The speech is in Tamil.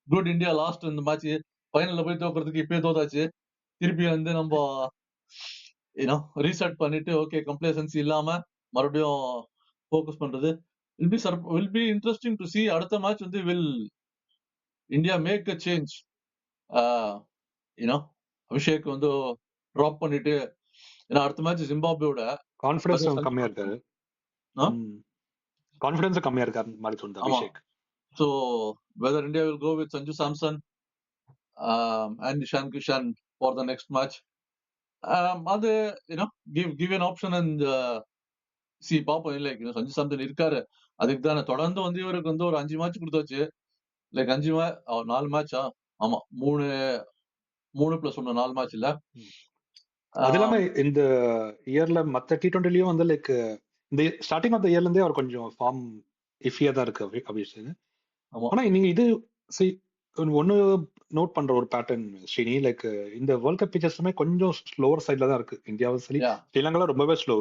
குட் இந்தியா லாஸ்ட் இந்த மேட்ச் ஃபைனல்ல போய் தோக்குறதுக்கு இப்பயே தோத்தாச்சு. திருப்பி வந்து நம்ம ரீசெட் பண்ணிட்டு ஓகே கம்ப்ளேசன்சி இல்லாம மறுபடியும் ஃபோக்கஸ் பண்றது will be interesting to see. அடுத்த மேட்ச் வந்து will India make a change. Abhishek வந்து ட்ராப் பண்ணிட்டு, ஏன்னா அடுத்த மேட்ச் ஜிம்பாப்வேயோட கான்ஃபிடன்ஸ் கம்மியா இருக்காரு. கான்ஃபிடன்ஸ் கம்மியா இருக்காரு மாதிரி தோணுது Abhishek. So whether India will go with Sanju Samson and Ishan Kishan for the next match. அது give an option and see பாப்போம். லைக் சஞ்சு சாம்சன் இருக்காரு, அதுக்கு தானே தொடர்ந்து வந்து இவருக்கு வந்து ஒரு 5 மேட்ச் கொடுத்தாச்சு. லைக் 4 மேட்சா, ஆமா 3+1 4 மேட்ச் இல்ல. அது இல்லாம இந்த இயர்ல மத்த T20லயும் வந்து லைக் இந்த ஸ்டார்டிங் ஆஃப் த இயர்ல இருந்தே அவர் கொஞ்சம் ஃபார்ம் இஃபியா தான் இருக்கு அபிஷேக். ஆனா நீங்க இது ஒன்னு நோட் பண்ற ஒரு பேட்டர்ன் ஸ்ரீனி, லைக் இந்த வேர்ல்ட் கப் பிச்சர்ஸுமே கொஞ்சம் ஸ்லோவர் சைட்ல தான் இருக்கு. இந்தியாவும் சரி, ஸ்ரீலங்கா ரொம்பவே ஸ்லோ.